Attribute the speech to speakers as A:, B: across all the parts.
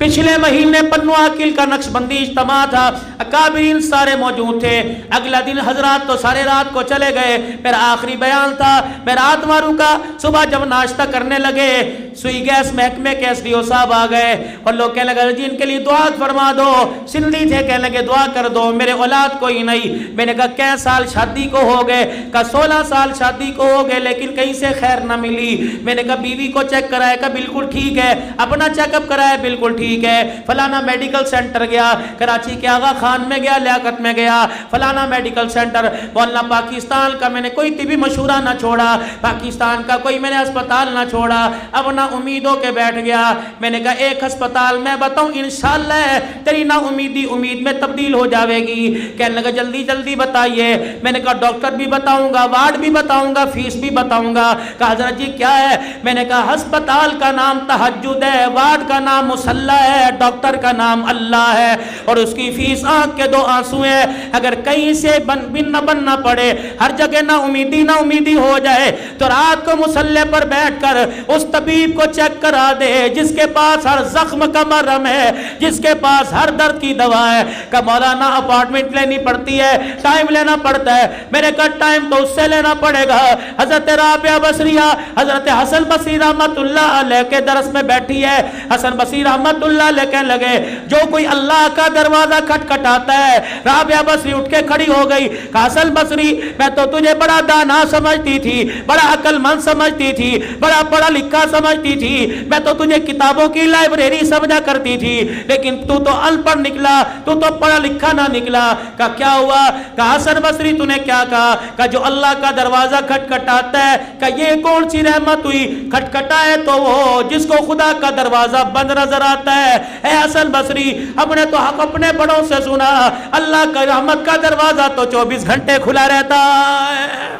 A: पिछले महीने पन्नू आकिल का नक्शबंदी इज्तिमा था, अकाबिरीन सारे मौजूद थे। अगला दिन हजरात तो सारे रात को चले गए। मेरा आखिरी बयान था, मैं रात में रुका। सुबह जब नाश्ता करने लगे, सुई गैस महकमे के एसडीओ साहब आ गए और लोग कहने लगे जी इनके लिए दुआ फरमा दो। सिंधी थे, कहने लगे दुआ कर दो, मेरे औलाद कोई नहीं। मैंने कहा कै साल शादी को हो गए? कहा 16 साल शादी को हो गए, लेकिन कहीं से खैर ना मिली। मैंने कहा बीवी को चेक कराया? कहा बिल्कुल ठीक है। अपना चेकअप कराया? बिल्कुल ठीक है। फलाना मेडिकल सेंटर गया, कराची के आगा खान में गया, लियाकत में गया, फलाना मेडिकल सेंटर, मोहल्ला पाकिस्तान का मैंने कोई तिबी मशूरा ना छोड़ा, पाकिस्तान का कोई मैंने अस्पताल ना छोड़ा। अब ना उम्मीदों के बैठ गया। मैंने कहा एक अस्पताल मैं बताऊं, इंशाल्लाह तेरी ना उम्मीदी उम्मीद में तब्दील हो जाएगी। कहने लगा जल्दी जल्दी बताइए। मैंने कहा डॉक्टर भी बताऊंगा, वार्ड भी बताऊंगा, फीस भी बताऊंगा। कहा हज़रत जी क्या है? मैंने कहा अस्पताल का नाम तहज्जुद है, वार्ड का नाम मुसल्ला है, डॉक्टर का नाम अल्लाह है, और उसकी फीस आंख के 2 आंसू है। अगर कहीं से बनना पड़े, हर जगह ना उम्मीदी हो जाए, तो रात को मुसल्ले पर बैठकर उस तबीब को चेक करा दे जिसके पास हर जख्म का मरहम है, जिसके पास हर दर्द की दवा है। का मौलाना अपॉइंटमेंट लेनी पड़ती है, टाइम लेना पड़ता है। मेरे का टाइम तो उससे लेना पड़ेगा। हजरत राबिया बसरिया, हजरत हसन बसरी रहमतुल्लाह अलैह के दरस में बैठी है। हसन बसरी रहमतुल्लाह अलैह कहने लगे जो कोई अल्लाह का दरवाजा खटखटाता है। राबिया बसरी उठ के खड़ी हो गई। हसन बसरी मैं तो तुझे बड़ा दाना समझती थी, बड़ा अक्लमंद समझती थी, बड़ा पढ़ा लिखा समझती थी, मैं तो तुझे किताबों की लाइब्रेरी समझा करती थी, लेकिन तू तो अनपढ़ निकला, तू तो पढ़ा लिखा ना निकला। का क्या हुआ? का हसन बसरी तूने क्या कहा? का जो अल्लाह का दरवाजा खटखटाता है, का ये कौन सी रहमत हुई? खटखटाए तो वो जिसको खुदा का दरवाजा बंद नजर आता है। ए हसन बसरी, हमने तो हक अपने बड़ों से सुना, अल्लाह का रहमत का दरवाजा तो 24 घंटे खुला रहता है।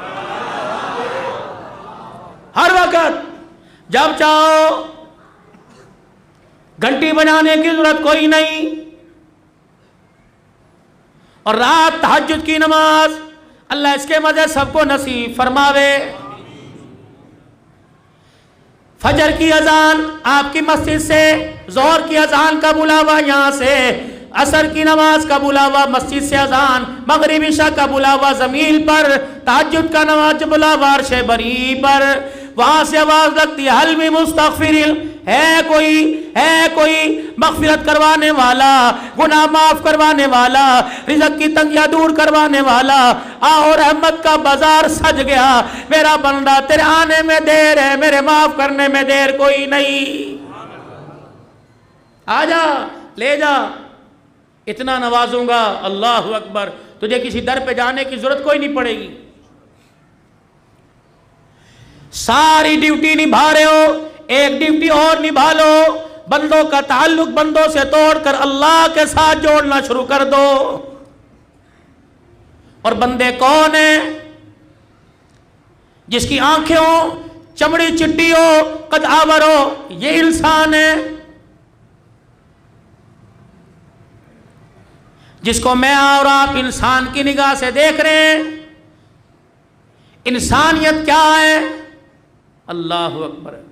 A: हर वक्त जब चाहो, घंटी बजाने की जरूरत कोई नहीं। और रात तहज्जुद की नमाज अल्लाह इसके मजे सबको नसीब फरमावे। फजर की अजान आपकी मस्जिद से, जोहर की अजान का बुलावा यहाँ से, असर की नमाज का बुलावा मस्जिद से अजान, मगरिब इशा का बुलावा जमीन पर, तहज्जुद का नमाज बुलावा अर्श बरी पर, वहां से आवाज लगती है हल में मुस्तगफिरिन, है कोई मगफिरत करवाने वाला, गुनाह माफ करवाने वाला, रिज़्क़ की तंगियां दूर करवाने वाला। आओ रहमत का बाजार सज गया, मेरा बंदा तेरे आने में देर है, मेरे माफ करने में देर कोई नहीं। आजा ले जा, इतना नवाजूंगा, अल्लाह अकबर। तुझे किसी दर पे जाने की जरूरत कोई नहीं पड़ेगी। सारी ड्यूटी निभा रहे हो, एक ड्यूटी और निभा लो। बंदों का ताल्लुक बंदों से तोड़कर अल्लाह के साथ जोड़ना शुरू कर दो। और बंदे कौन है? जिसकी आंखें हो, चमड़ी चिट्टी हो, कद आवर हो, ये इंसान है। जिसको मैं और आप इंसान की निगाह से देख रहे हैं। इंसानियत क्या है? अल्लाह अकबर।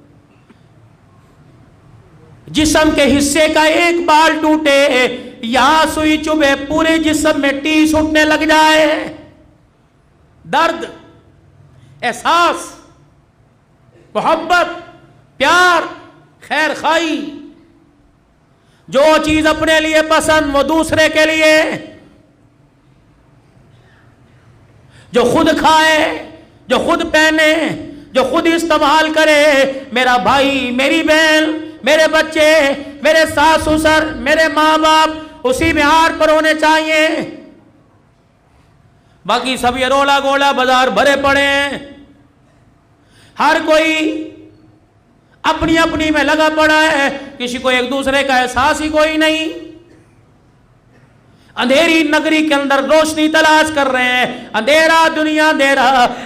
A: जिस्म के हिस्से का एक बाल टूटे, यहां सुई चुभे, पूरे जिस्म में टीस उठने लग जाए। दर्द, एहसास, मोहब्बत, प्यार, खैर खाई, जो चीज अपने लिए पसंद वो दूसरे के लिए, जो खुद खाए, जो खुद पहने, जो खुद इस्तेमाल करे। मेरा भाई, मेरी बहन, मेरे बच्चे, मेरे सास ससुर, मेरे माँ बाप उसी बिहार पर होने चाहिए। बाकी सब ये रोला गोला बाजार भरे पड़े हैं। हर कोई अपनी अपनी में लगा पड़ा है, किसी को एक दूसरे का एहसास ही कोई नहीं। अंधेरी नगरी के अंदर रोशनी तलाश कर रहे हैं, अंधेरा दुनिया अंधेरा।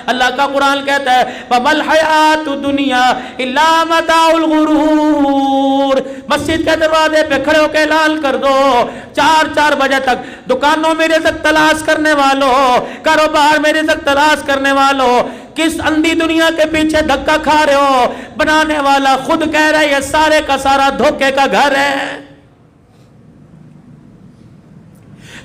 A: अल्लाह का कुरान कहता है वमल हयातु दुनिया इल्ला मताउल गुरूर। मस्जिद के दरवाजे पे खड़े होकर ऐलान कर दो, 4 बजे तक दुकानों में रिज़्क़ तलाश करने वालों, कारोबार में रिज़्क़ तलाश करने वालों, किस अंधी दुनिया के पीछे धक्का खा रहे हो? बनाने वाला खुद कह रहा है ये सारे का सारा धोखे का घर है।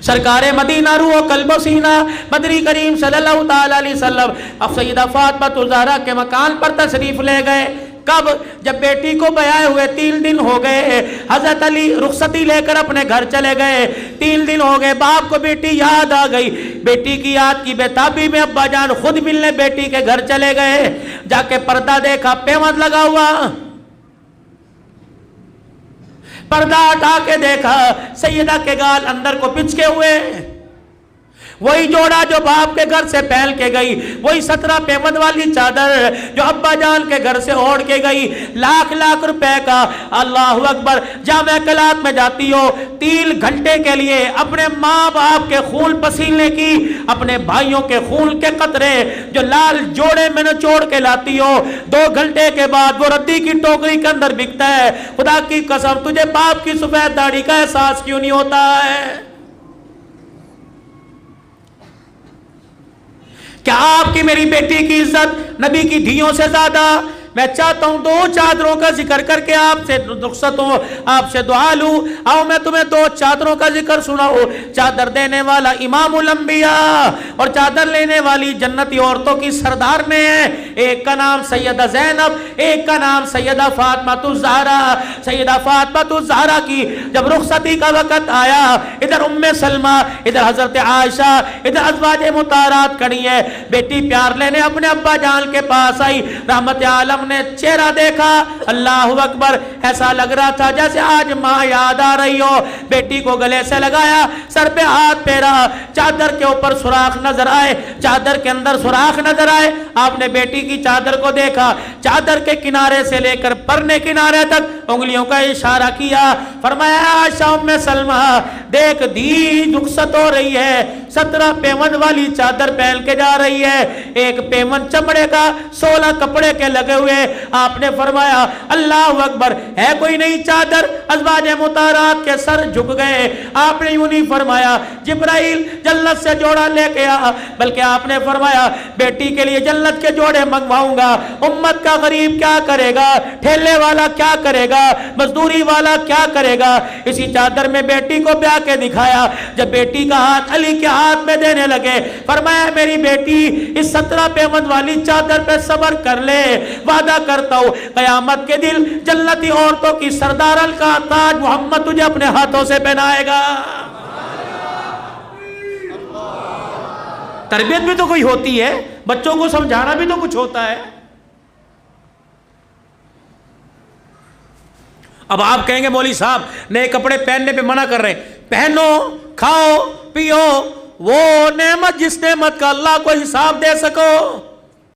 A: سرکار مدینہ روح و قلب و سینہ مدنی کریم صلی اللہ تعالی علیہ وسلم اب سیدہ فاطمہ الزہرا کے مکان پر تشریف لے گئے. کب؟ جب بیٹی کو بیائے ہوئے 3 دن ہو گئے. حضرت علی رخصتی لے کر اپنے گھر چلے گئے. 3 دن ہو گئے. باپ کو بیٹی یاد آ گئی. بیٹی کی یاد کی بےتابی میں ابا جان خود ملنے بیٹی کے گھر چلے گئے. جا کے پردہ دیکھا پیوند لگا ہوا. پردہ ہٹا کے دیکھا سیدہ کے گال اندر کو پچکے ہوئے. وہی جوڑا جو باپ کے گھر سے پھیل کے گئی, وہی 17 پیمند والی چادر جو ابا جان کے گھر سے اوڑھ کے گئی. لاکھ روپے کا. اللہ اکبر. جامع کلات میں جاتی ہو 3 گھنٹے کے لیے اپنے ماں باپ کے خون پسینے کی, اپنے بھائیوں کے خون کے قطرے جو لال جوڑے میں نچوڑ کے لاتی ہو, 2 گھنٹے کے بعد وہ ردی کی ٹوکری کے اندر بکتا ہے. خدا کی قسم تجھے باپ کی سفید داڑھی کا احساس کیوں نہیں ہوتا ہے؟ کیا آپ کی میری بیٹی کی عزت نبی کی دھیوں سے زیادہ؟ میں چاہتا ہوں 2 چادروں کا ذکر کر کے آپ سے رخصت ہوں, آپ سے دعا لوں. آؤ میں تمہیں 2 چادروں کا ذکر سناؤں. چادر دینے والا امام الانبیاء اور چادر لینے والی جنتی عورتوں کی سردار میں ہے. ایک کا نام سیدہ زینب, ایک کا نام سیدہ فاطمہ الزہرا. سیدہ فاطمہ الزہرا کی جب رخصتی کا وقت آیا, ادھر ام سلمہ, ادھر حضرت عائشہ, ادھر ازواج مطہرات کھڑی ہے. بیٹی پیار لینے اپنے ابا جان کے پاس آئی. رحمت عالم نے چہرہ دیکھا, اللہ اکبر, ایسا لگ رہا تھا جیسے آج ماں یاد آ رہی ہو. بیٹی کو گلے سے لگایا, سر پہ ہاتھ پھیرا. چادر کے اوپر سوراخ نظر آئے, چادر کے اندر سوراخ نظر آئے. آپ نے بیٹی کی چادر کو دیکھا, چادر کے کنارے سے لے کر پرنے کنارے تک انگلیوں کا اشارہ کیا. فرمایا عائشہ ام سلمہ دیکھ دی رخصت ہو رہی ہے, 17 پیمند والی چادر پہن کے جا رہی ہے. ایک پیمند چمڑے کا, 16 کپڑے کے لگے ہوئے. آپ نے فرمایا اللہ اکبر, ہے کوئی نئی چادر؟ ازواج مطہرات کے سر جھک گئے. آپ نے یوں نہیں فرمایا جبرائیل جنت سے جوڑا لے کے آ, بلکہ آپ نے فرمایا بیٹی کے لیے جنت کے جوڑے منگواؤں گا. امت کا غریب کیا کرے گا, ٹھیلے والا کیا کرے گا, مزدوری والا کیا کرے گا. اسی چادر میں بیٹی کو بیاہ کے دکھایا. جب بیٹی کا ہاتھ علی کے ہاتھ میں دینے لگے, فرمایا میری بیٹی اس 17 پیمند والی چادر پہ صبر کر لے, وعدہ کرتا ہوں قیامت کے دن جنتی عورتوں کی سردارل کا تاج محمد تجھے اپنے ہاتھوں سے پہنائے گا. تربیت بھی تو کوئی ہوتی ہے, بچوں کو سمجھانا بھی تو کچھ ہوتا ہے. اب آپ کہیں گے مولوی صاحب نئے کپڑے پہننے پہ منع کر رہے ہیں. پہنو, کھاؤ, پیو, وہ نعمت جس نعمت کا اللہ کو حساب دے سکو.